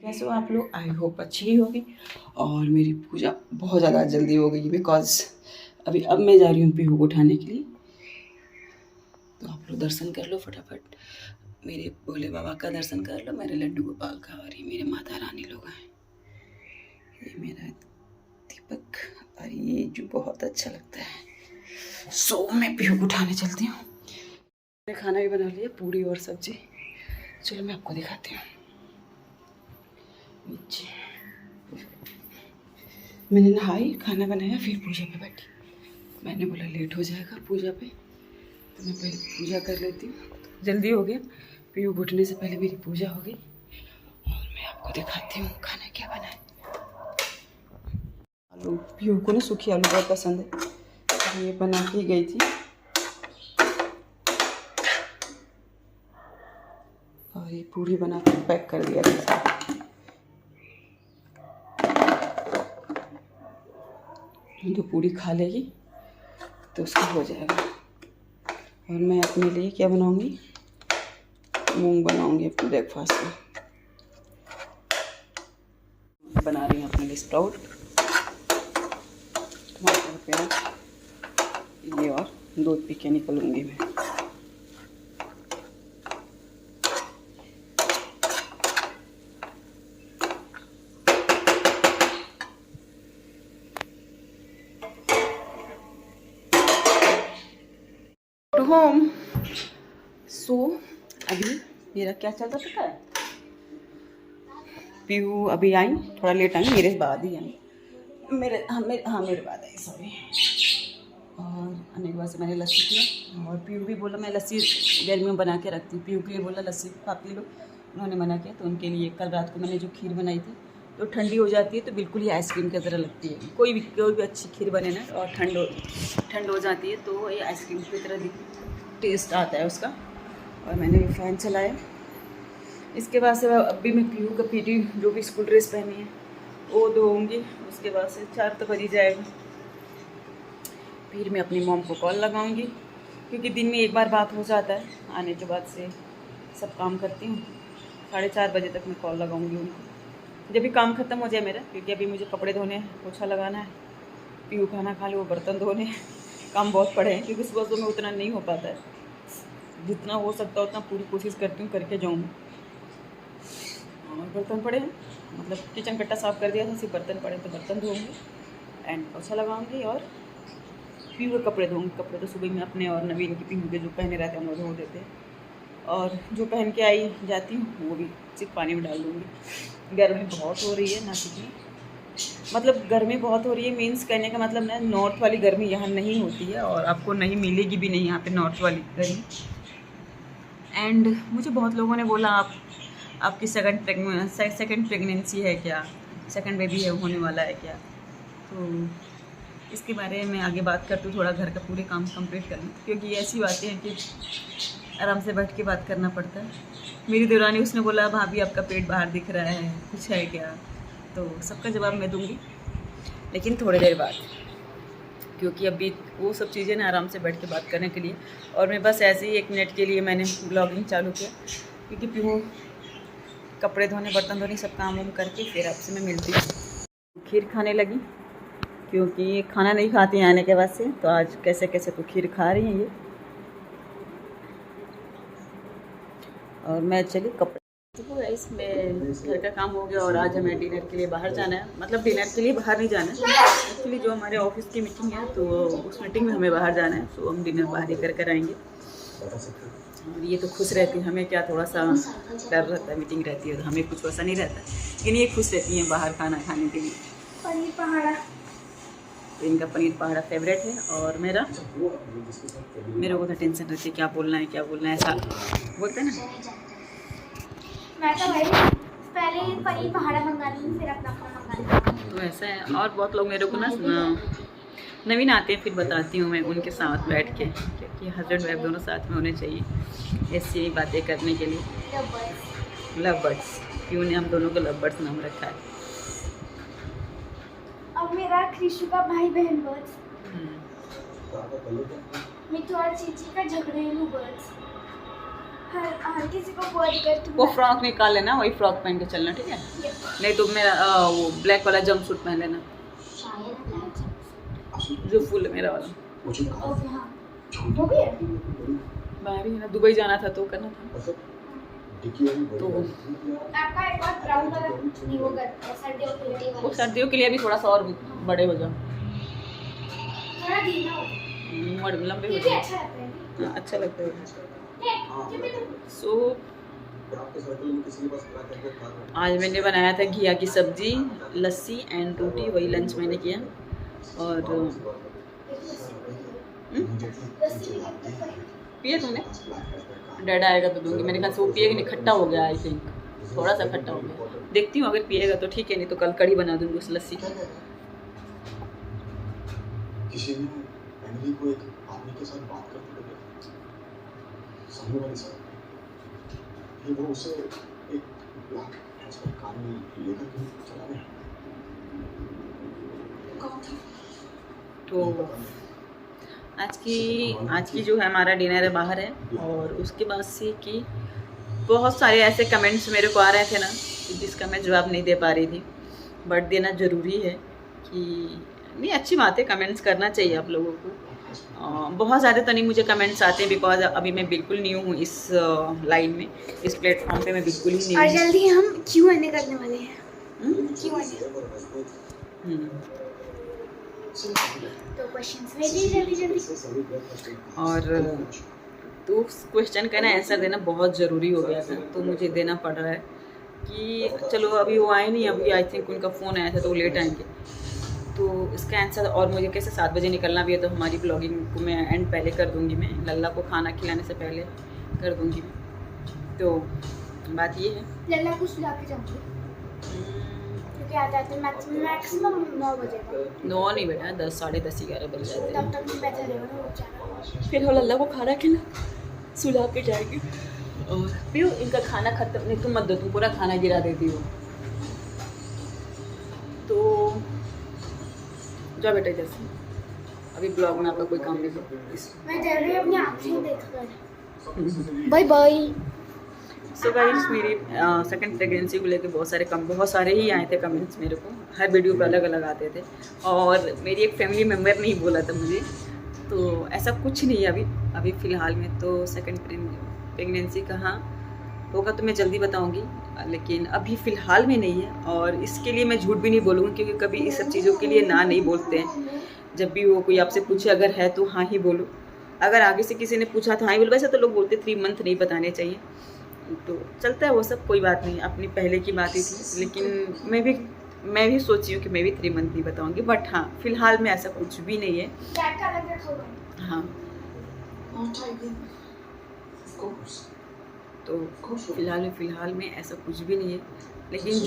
कैसे हो आप लोग? आई होप अच्छी ही होगी। और मेरी पूजा बहुत ज़्यादा जल्दी हो गई बिकॉज अब मैं जा रही हूँ पीहू को उठाने के लिए। तो आप लोग दर्शन कर लो फटाफट, मेरे भोले बाबा का दर्शन कर लो, मेरे लड्डू गोपाल का, और ये मेरे माता रानी लोग हैं। ये मेरा दीपक, और ये जो बहुत अच्छा लगता है। सो मैं पीहू को उठाने चलती हूँ। मैंने खाना भी बना लिया, पूरी और सब्जी। चलो मैं आपको दिखाती हूँ। नीचे मैंने नहाई, खाना बनाया, फिर पूजा पे बैठी। मैंने बोला लेट हो जाएगा पूजा पे, तो मैं पहले पूजा कर लेती हूँ। जल्दी हो गया, पीहू उठने से पहले मेरी पूजा हो गई। और मैं आपको दिखाती हूँ खाना क्या बना है। आलू, पीहू को ना सूखी आलू बहुत पसंद है, तो ये बना के गई थी। और ये पूरी बना कर पैक कर दिया था। जो पूरी खा लेगी तो उसका हो जाएगा। और मैं अपने लिए क्या बनाऊंगी, मूंग बनाऊंगी अपने ब्रेकफास्ट में। बना रही हूँ अपने लिए स्प्राउट, टमाटर, प्याज, ये और दूध पी के निकलूंगी मैं। To home. सो अभी मेरा क्या चल रहा पता है, पीहू अभी आई, थोड़ा लेट आई, मेरे बाद ही आई, मेरे बाद आई, सॉरी। और आने के बाद से मैंने लस्सी किया, और पीहू भी बोला मैं लस्सी गर्मी में बना के रखती हूँ। पीहू के लिए बोला लस्सी आप पी लो, उन्होंने मना किया। तो उनके लिए कल रात को मैंने जो खीर बनाई थी, तो ठंडी हो जाती है तो बिल्कुल ही आइसक्रीम की तरह लगती है। कोई भी अच्छी खीर बने ना और ठंड हो जाती है तो ये आइसक्रीम की तरह टेस्ट आता है उसका। और मैंने फ़ैन चलाया। इसके बाद से अभी मैं पीहू का पीटी जो भी स्कूल ड्रेस पहनी है वो धोऊंगी। उसके बाद से 4 तो बज ही जाएगा। फिर मैं अपनी मॉम को कॉल लगाऊंगी, क्योंकि दिन में एक बार बात हो जाता है। आने के बाद से सब काम करती हूँ, 4:30 बजे तक मैं कॉल लगाऊंगी उनको, जब भी काम ख़त्म हो जाए मेरा। क्योंकि अभी मुझे कपड़े धोने हैं, पोछा लगाना है, पीहू खाना खा लो, बर्तन धोने हैं, काम बहुत पड़े हैं। क्योंकि सुबह में उतना नहीं हो पाता है, जितना हो सकता है उतना पूरी कोशिश करती हूँ करके जाऊँ। और बर्तन पड़े हैं, मतलब किचन कट्टा साफ़ कर दिया था, सिर्फ बर्तन पड़े तो बर्तन धोऊँगी एंड पोछा लगाऊँगी। और पीहू के कपड़े धोऊँगी। कपड़े तो सुबह में अपने और नवीन की पीहू के जो पहने रहते हैं वो धो देते हैं, और जो पहन के आई जाती हूँ वो भी सिर्फ पानी में डाल दूँगी। गर्मी बहुत हो रही है ना, कितनी मतलब गर्मी बहुत हो रही है, मीन्स कहने का मतलब ना नॉर्थ वाली गर्मी यहाँ नहीं होती है, और आपको नहीं मिलेगी भी नहीं यहाँ पे नॉर्थ वाली गर्मी। एंड मुझे बहुत लोगों ने बोला आपकी सेकंड प्रेगनेंसी है क्या, सेकंड बेबी है होने वाला है क्या। तो इसके बारे में आगे बात करते हूँ, थोड़ा घर का पूरे काम कंप्लीट कर लूँ, क्योंकि ये ऐसी बातें हैं कि आराम से बैठ के बात करना पड़ता है। मेरी देवरानी, उसने बोला भाभी आपका पेट बाहर दिख रहा है, कुछ है क्या, तो सबका जवाब मैं दूँगी, लेकिन थोड़ी देर बाद, क्योंकि अभी वो सब चीज़ें ना आराम से बैठ के बात करने के लिए। और मैं बस ऐसे ही 1 मिनट के लिए मैंने ब्लॉगिंग चालू किया, क्योंकि पीहू कपड़े धोने, बर्तन धोने, सब काम वाम करके फिर आपसे मैं मिलती हूँ। खीर खाने लगी, क्योंकि खाना नहीं खाती हैं आने के बाद से, तो आज कैसे कैसे तो खीर खा रही हैं ये। और मैं चली कपड़े, तो इसमें घर का काम हो गया। और आज हमें डिनर के लिए बाहर जाना है, मतलब डिनर के लिए बाहर नहीं जाना है, एक्चुअली जो हमारे ऑफिस की मीटिंग है तो उस मीटिंग में हमें बाहर जाना है। तो हम डिनर बाहर ही कर आएंगे। और ये तो खुश रहती है, हमें क्या थोड़ा सा डर रहता है, मीटिंग रहती है तो हमें कुछ वैसा नहीं रहता, लेकिन ये खुश रहती हैं बाहर खाना खाने के लिए। पनीर पहाड़ा, तो इनका पनीर पहाड़ा फेवरेट है। और मेरे को तो टेंशन रहती है क्या बोलना है, ऐसा बोलते हैं ना। मैं तो भाई पहले पनीर पहाड़ा मंगा ली, फिर अपना मंगा ली। तो ऐसा है। और बहुत लोग मेरे को ना नवीन आते हैं, फिर बताती हूँ मैं उनके साथ बैठ के, क्योंकि हस्बैंड वाइफ दोनों साथ में होने चाहिए ऐसी बातें करने के लिए। लव बर्ड्स, क्यों ने हम दोनों को लव बर्ड्स नाम रखा है। अब मेरा कृषु का भाई बहन बर्ड्स, मिठू और चीची का झगड़ेलू बर्ड्स। हर किसी को बोल कर तुम वो फ्रॉक निकाल लेना, वही फ्रॉक पहन के चलना, ठीक है? नहीं तो मेरा वो ब्लैक वाला जंप सूट पहन लेना, जो फुल है मेरा वाला। ओके हाँ वो भी है। मैं भी है ना, दुबई जाना था तो करना था। तो आपका एक और ब्राउन कलर नहीं वो सर्दियों के लिए वो सर्दियों के लिए अभी थोड़ा सा और बड़े हो जाओ, थोड़ा ढीला हो लंबे हो ये भी जाओ। अच्छा लगता है। हाँ, अच्छा लगता है। सो आज मैंने बनाया था घिया की सब्जी, लस्सी एंड रोटी, वही लंच मैंने किया। और पिए तुमने? डैड आएगा तो दूंगी, मेरे ख्याल से वो पिएगा नहीं, खट्टा हो गया आई थिंक, थोड़ा सा खट्टा हो गया। देखती हूँ अगर पिएगा तो ठीक है, नहीं तो कल कढ़ी बना दूंगी उस लस्सी की। किसी ने एमिली को एक आदमी के साथ बात करते हुए देखा, सामने वाली सड़क पे। ये वो उसे एक ब्लैक हैचबैक कार में लेकर के चला गया। कौन था? तो आज की जो है हमारा डिनर है बाहर है। और उसके बाद से कि बहुत सारे ऐसे कमेंट्स मेरे को आ रहे थे ना, जिसका मैं जवाब नहीं दे पा रही थी, बट देना ज़रूरी है कि नहीं, अच्छी बात है, कमेंट्स करना चाहिए आप लोगों को। बहुत ज़्यादा तो नहीं मुझे कमेंट्स आते हैं, बिकॉज अभी मैं बिल्कुल न्यू हूँ इस लाइन में, इस प्लेटफॉर्म पे मैं बिल्कुल ही न्यू और हूँ। जल्दी हम Q&A करने वाले हैं। Q&A तो क्वेश्चंस भेजिए जल्दी। और तो उस क्वेश्चन का ना आंसर देना बहुत ज़रूरी हो गया था, तो मुझे देना पड़ रहा है कि चलो अभी वो आए नहीं, अभी आई थिंक उनका फ़ोन आया था तो वो लेट आएंगे, तो इसका आंसर। और मुझे कैसे 7 बजे निकलना भी है, तो हमारी ब्लॉगिंग को मैं एंड पहले कर दूंगी, मैं लल्ला को खाना खिलाने से पहले कर दूंगी मैं। तो बात ये है, लल्ला कुछ ला के जाऊंगी क्योंकि आ जाते हैं मैक्सिमम 9 बजे तक। 9 नहीं बेटा, 10, साढ़े 10, 11 बज जाते तब हैं। तक नहीं बैठा रहेगा ना वो बेचारा। फिर हम लल्ला को खाना खिला सुला के जाएंगे। और पियो, इनका खाना खत्म नहीं, तुम मत दो, तुम पूरा खाना गिरा देती हो। तो जा बेटा इधर से, अभी ब्लॉग में आपका कोई काम नहीं है। मैं जा रही हूँ अपनी आँखें देखकर। Bye bye. सो गाइस, मेरी सेकंड प्रेगनेंसी को लेके बहुत सारे ही आए थे कमेंट्स मेरे को, हर वीडियो पे अलग अलग आते थे। और मेरी एक फैमिली मेम्बर ने ही बोला था मुझे, तो ऐसा कुछ नहीं है अभी फ़िलहाल में। तो सेकंड प्रेगनेंसी कहाँ होगा तो मैं जल्दी बताऊंगी, लेकिन अभी फ़िलहाल में नहीं है। और इसके लिए मैं झूठ भी नहीं बोलूँगी, क्योंकि कभी इस सब चीज़ों के लिए ना नहीं बोलते हैं। जब भी वो कोई आपसे पूछे अगर है तो हाँ ही बोलो, अगर आगे से किसी ने पूछा तो हाँ ही बोलो। वैसे तो लोग बोलते 3 मंथ नहीं बताने चाहिए, तो चलता है वो सब, कोई बात नहीं, अपनी पहले की बात ही थी। लेकिन मैं भी सोची हूँ कि मैं भी 3 मंथ नहीं बताऊँगी, बट हाँ फ़िलहाल में ऐसा कुछ भी नहीं है। हाँ, तो फ़िलहाल में ऐसा कुछ भी नहीं है। लेकिन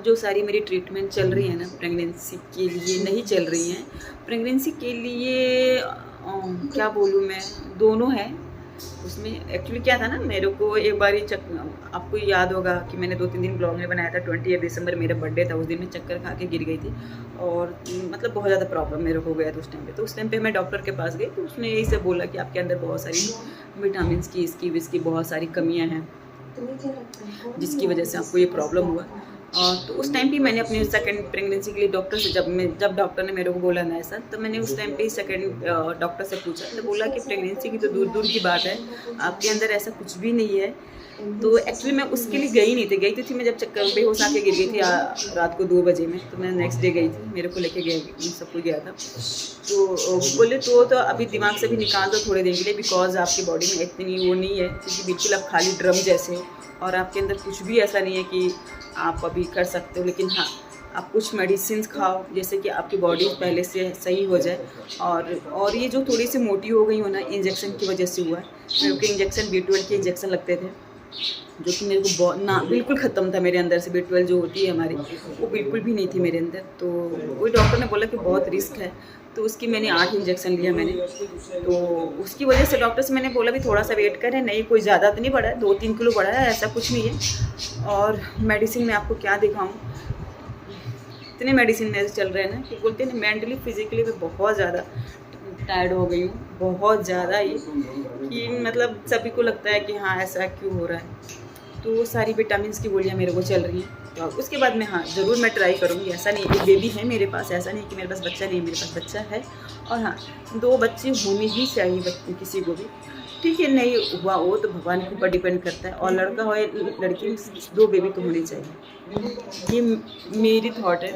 जो सारी मेरी ट्रीटमेंट चल रही है ना, प्रेगनेंसी के लिए नहीं चल रही हैं, प्रेगनेंसी के लिए क्या बोलूँ मैं, दोनों है। उसमें एक्चुअली क्या था ना, मेरे को एक बार ही आपको याद होगा कि मैंने 2-3 दिन ब्लॉग में बनाया था, 28 दिसंबर मेरा बर्थडे था, उस दिन मैं चक्कर खा के गिर गई थी। और मतलब बहुत ज़्यादा प्रॉब्लम मेरे को हो गया था उस टाइम पे। तो उस टाइम पे मैं डॉक्टर के पास गई, तो उसने यही से बोला कि आपके अंदर बहुत सारी विटामिन की, इसकी बहुत सारी कमियाँ हैं, जिसकी वजह से आपको ये प्रॉब्लम हुआ। तो उस टाइम पे मैंने अपनी सेकंड प्रेगनेंसी के लिए डॉक्टर से जब डॉक्टर ने मेरे को बोला ना ऐसा, तो मैंने उस टाइम पे ही सेकंड डॉक्टर से पूछा, तो बोला कि प्रेगनेंसी की तो दूर की बात है, आपके अंदर ऐसा कुछ भी नहीं है। तो एक्चुअली मैं उसके लिए गई नहीं थी, गई थी मैं जब चक्कर बेहोश आके गिर गई थी रात को 2 बजे में, तो मैं नेक्स्ट डे गई थी, मेरे को लेके गए, सब कुछ गया था। तो बोले तो अभी दिमाग से भी निकाल दो थोड़े दिन के लिए, बिकॉज आपकी बॉडी में इतनी वो नहीं है, क्योंकि बिल्कुल आप खाली ड्रम जैसे हो, और आपके अंदर कुछ भी ऐसा नहीं है कि आप अभी कर सकते हो। लेकिन हाँ, आप कुछ मेडिसिन खाओ, जैसे कि आपकी बॉडी पहले से सही हो जाए। और ये जो थोड़ी सी मोटी हो गई हो ना, इंजेक्शन की वजह से हुआ है। मेरे को इंजेक्शन B12 के इंजेक्शन लगते थे, जो कि मेरे को बिल्कुल ख़त्म था मेरे अंदर से। B12 जो होती है हमारी, वो बिल्कुल भी नहीं थी मेरे अंदर। तो वही डॉक्टर ने बोला कि बहुत रिस्क है, तो उसकी मैंने 8 इंजेक्शन लिया मैंने। तो उसकी वजह से डॉक्टर से मैंने बोला भी थोड़ा सा वेट करें, नहीं कोई ज़्यादा तो नहीं बढ़ा है, 2-3 किलो बढ़ा है, ऐसा कुछ नहीं है। और मेडिसिन में आपको क्या दिखाऊँ, इतने मेडिसिन मेरे चल रहे हैं ना कि बोलते हैं ना, मेंटली फिजिकली भी बहुत ज़्यादा टायर्ड हो गई हूँ बहुत ज़्यादा ही, कि मतलब सभी को लगता है कि हाँ ऐसा क्यों हो रहा है। तो वो सारी विटामिन की गोलियाँ मेरे को चल रही हैं। तो उसके बाद में हाँ ज़रूर मैं ट्राई करूँगी। ऐसा नहीं, एक बेबी है मेरे पास, ऐसा नहीं कि मेरे पास बच्चा नहीं है, मेरे पास बच्चा है। और हाँ 2 बच्चे होने ही चाहिए किसी को भी। ठीक है, नहीं हुआ वो तो भगवान के ऊपर डिपेंड करता है। और लड़का हो या लड़की, 2 बेबी तो होनी चाहिए, ये मेरी थॉट है।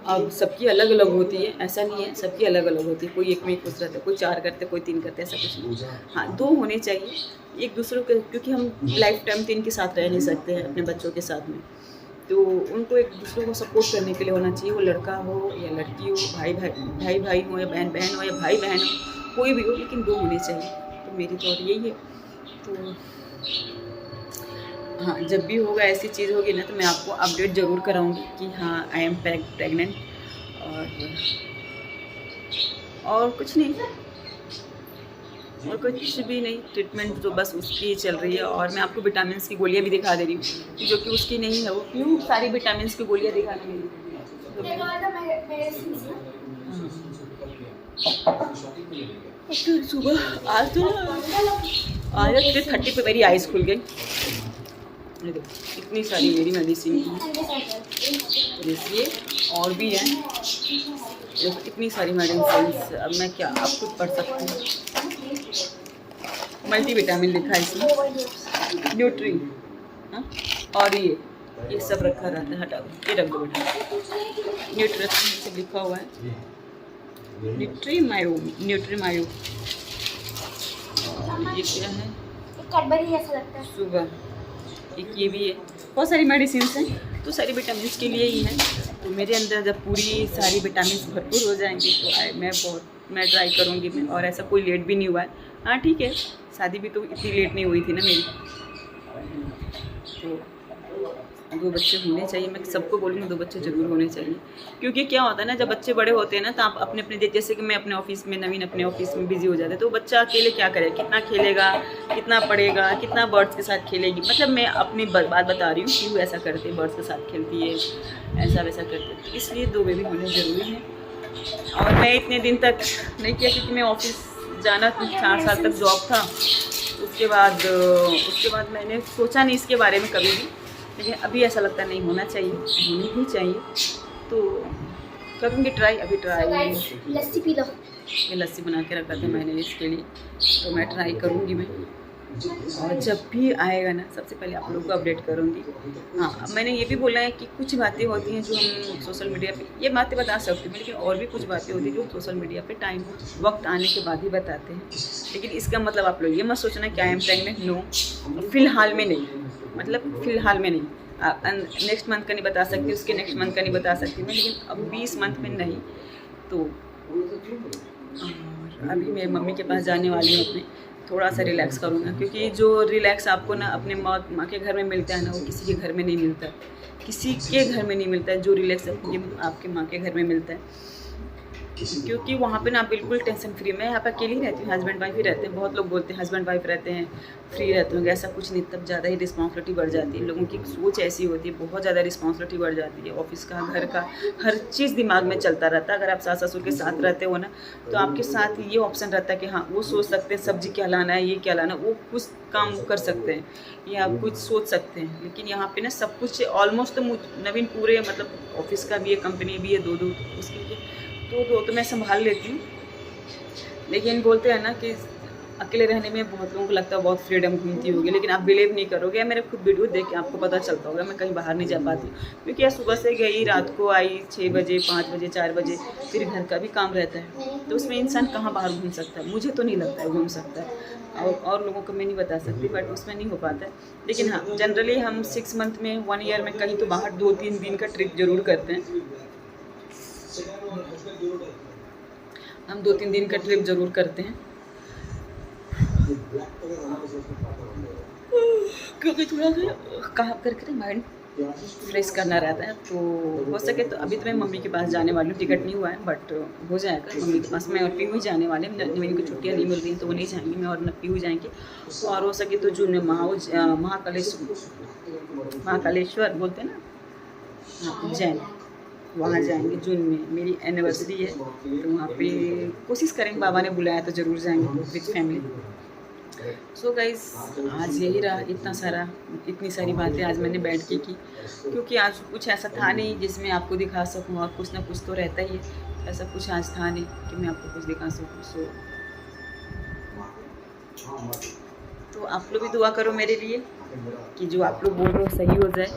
अब सबकी अलग अलग होती है, ऐसा नहीं है, सबकी अलग अलग होती है। कोई 1 में खुश रहता है, कोई 4 करते, कोई 3 करते, ऐसा कुछ नहीं। हाँ 2 होने चाहिए एक दूसरे के, क्योंकि हम लाइफ टाइम 3 के साथ रह नहीं सकते हैं अपने बच्चों के साथ में। तो उनको एक दूसरे को सपोर्ट करने के लिए होना चाहिए, वो लड़का हो या लड़की हो, भाई भाई हो या बहन बहन हो या भाई बहन हो, कोई भी हो, लेकिन 2 होने चाहिए। तो मेरी थॉट यही है। तो हाँ जब भी होगा ऐसी चीज़ होगी ना, तो मैं आपको अपडेट ज़रूर कराऊंगी कि हाँ आई एम प्रेग्नेंट। और कुछ नहीं, और कुछ भी नहीं, ट्रीटमेंट तो बस उसकी चल रही है। और मैं आपको विटामिन की गोलियां भी दिखा दे रही हूँ जो कि उसकी नहीं है। वो क्यों सारी विटामिन की गोलियां दिखाना मेरी सुबह आज तो आज 30 पे मेरी आइज़ खुल गई। इतनी सारी मेरी मेडिसिन की, इसलिए और भी हैं इतनी सारी मेडिसिन। अब मैं क्या आप खुद पढ़ सकती हूँ। मल्टी विटामिन लिखा है इसमें, न्यूट्री, हाँ और ये सब रखा रहता है। हटा दो, ये रख दो बेटा, न्यूट्रिशन से लिखा हुआ है, न्यूट्री मायो। ये क्या है, कैडबरी जैसा लगता है। सुगर, एक ये भी है। बहुत सारी मेडिसिन हैं, तो सारी विटामिन के लिए ही हैं। तो मेरे अंदर जब पूरी सारी विटामिन भरपूर हो जाएंगी तो मैं ट्राई करूँगी मैं। और ऐसा कोई लेट भी नहीं हुआ है। हाँ ठीक है, शादी भी तो इतनी लेट नहीं हुई थी ना मेरी। तो 2 बच्चे होने चाहिए, मैं सबको बोलूँगी 2 बच्चे ज़रूर होने चाहिए। क्योंकि क्या होता है ना, जब बच्चे बड़े होते हैं ना, तो आप अपने अपने, जैसे कि मैं अपने ऑफिस में, नवीन अपने ऑफिस में बिजी हो जाते हैं, तो बच्चा अकेले क्या करे, कितना खेलेगा, कितना पढ़ेगा, कितना बर्ड्स के साथ खेलेगी। मतलब मैं अपनी बात बता रही हूँ कि वो ऐसा करते हैं, बर्ड्स के साथ खेलती है, ऐसा वैसा करते हैं। तो इसलिए 2 बेबी होने ज़रूरी हैं। और मैं इतने दिन तक नहीं किया, क्योंकि मैं ऑफिस जाना 4 साल तक जॉब था। उसके बाद मैंने सोचा नहीं इसके बारे में कभी भी, लेकिन अभी ऐसा लगता है नहीं, होना चाहिए, होनी ही चाहिए। तो करूँगी ट्राई। अभी ट्राई लस्सी पी लो। ये लस्सी बना के रखा था मैंने इसके लिए, तो मैं ट्राई करूँगी मैं। और जब भी आएगा ना, सबसे पहले आप लोगों को अपडेट करूँगी। हाँ मैंने ये भी बोला है कि कुछ बातें होती हैं जो हम सोशल मीडिया पे ये बातें बता सकती हूँ, लेकिन और भी कुछ बातें होती हैं जो सोशल मीडिया पे टाइम वक्त आने के बाद ही बताते हैं। लेकिन इसका मतलब आप लोग ये मत सोचना कि आई एम प्रेग्नेंट, नो, फ़िलहाल में नहीं, मतलब फ़िलहाल में नहीं। नेक्स्ट मंथ का नहीं बता सकती, उसके नेक्स्ट मंथ का नहीं बता सकती मैं, लेकिन अब 20 मंथ में नहीं। तो अभी मैं मम्मी के पास जाने वाली हूँ, अपने थोड़ा सा रिलैक्स करूँगा। क्योंकि जो रिलैक्स आपको ना अपने माँ के घर में मिलता है ना, वो किसी के घर में नहीं मिलता, किसी के घर में नहीं मिलता है जो रिलैक्स आपके माँ के घर में मिलता है। क्योंकि वहाँ पे ना बिल्कुल टेंशन फ्री। मैं यहाँ पे अकेली रहती हूँ, हस्बैंड वाइफ ही रहते हैं। बहुत लोग बोलते हैं हस्बैंड वाइफ रहते हैं फ्री रहते होंगे, ऐसा कुछ नहीं, तब ज़्यादा ही रिस्पॉन्सिबिलिटी बढ़ जाती है। लोगों की सोच ऐसी होती है, बहुत ज़्यादा रिस्पॉन्सिबिलिटी बढ़ जाती है। ऑफिस का, घर का, हर चीज़ दिमाग में चलता रहता है। अगर आप सास ससुर के साथ रहते हो ना, तो आपके साथ ये ऑप्शन रहता है कि हाँ वो सोच सकते हैं सब्जी क्या लाना है, ये क्या लाना है, वो कुछ काम कर सकते हैं या कुछ सोच सकते हैं। लेकिन यहाँ पे ना सब कुछ ऑलमोस्ट, तो नवीन पूरे मतलब ऑफिस का भी है, कंपनी भी है, दो उसके तो मैं संभाल लेती हूँ। लेकिन बोलते हैं ना कि अकेले रहने में बहुत लोगों को लगता है बहुत फ्रीडम घूमती होगी, लेकिन आप बिलीव नहीं करोगे। मेरे खुद वीडियो देख के आपको पता चलता होगा मैं कहीं बाहर नहीं जा पाती, क्योंकि यार सुबह से गई, रात को आई 6 बजे, 5 बजे, 4 बजे, फिर घर का भी काम रहता है। तो उसमें इंसान कहाँ बाहर घूम सकता है? मुझे तो नहीं लगता है घूम सकता है, और लोगों को मैं नहीं बता सकती, बट उसमें नहीं हो पाता है। लेकिन हाँ जनरली हम 6 मंथ में, 1 ईयर में कहीं तो बाहर 2-3 दिन का ट्रिप जरूर करते हैं। हम 2-3 दिन का ट्रिप जरूर करते हैं, क्योंकि थोड़ा सा काम करके माइंड फ्रेश करना रहता है। तो हो सके तो अभी तो मैं मम्मी के पास जाने वाली हूँ, टिकट नहीं हुआ है, बट हो जाएगा मम्मी के पास। मैं और पीहू जाने वाले हैं, नवीन को छुट्टियाँ नहीं मिल रही हैं तो वो नहीं जाएंगी, मैं और पीहू जाएंगे। और हो सके तो जून में महाकालेश्वर बोलते हैं ना, हाँ उज्जैन वहाँ जाएंगे जून में, मेरी एनिवर्सरी है, तो वहाँ पे कोशिश करेंगे, बाबा ने बुलाया तो ज़रूर जाएंगे विद फैमिली। सो गाइज आज यही रहा, इतनी सारी बातें आज मैंने बैठ के की, क्योंकि आज कुछ ऐसा था नहीं जिसमें आपको दिखा सकूँ, और कुछ ना कुछ तो रहता ही है, ऐसा कुछ आज था नहीं कि मैं आपको कुछ दिखा सकूँ। सो तो आप लोग भी दुआ करो मेरे लिए कि जो आप लोग बोल रहे हो सही हो जाए।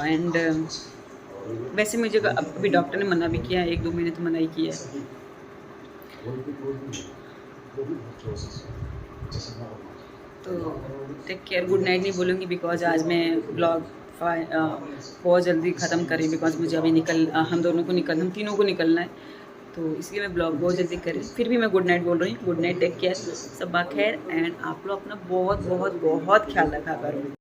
एंड वैसे मुझे अभी डॉक्टर ने मना भी किया है, 1-2 महीने तो मना ही किया है। तो टेक केयर, गुड नाइट नहीं बोलूँगी बिकॉज आज मैं ब्लॉग बहुत जल्दी ख़त्म करें, बिकॉज मुझे अभी हम तीनों को निकलना है, तो इसलिए मैं ब्लॉग बहुत जल्दी करें। फिर भी मैं गुड नाइट बोल रही हूँ। गुड नाइट, टेक केयर, सब खैर, एंड आप लोग अपना बहुत बहुत बहुत ख्याल रखा करो।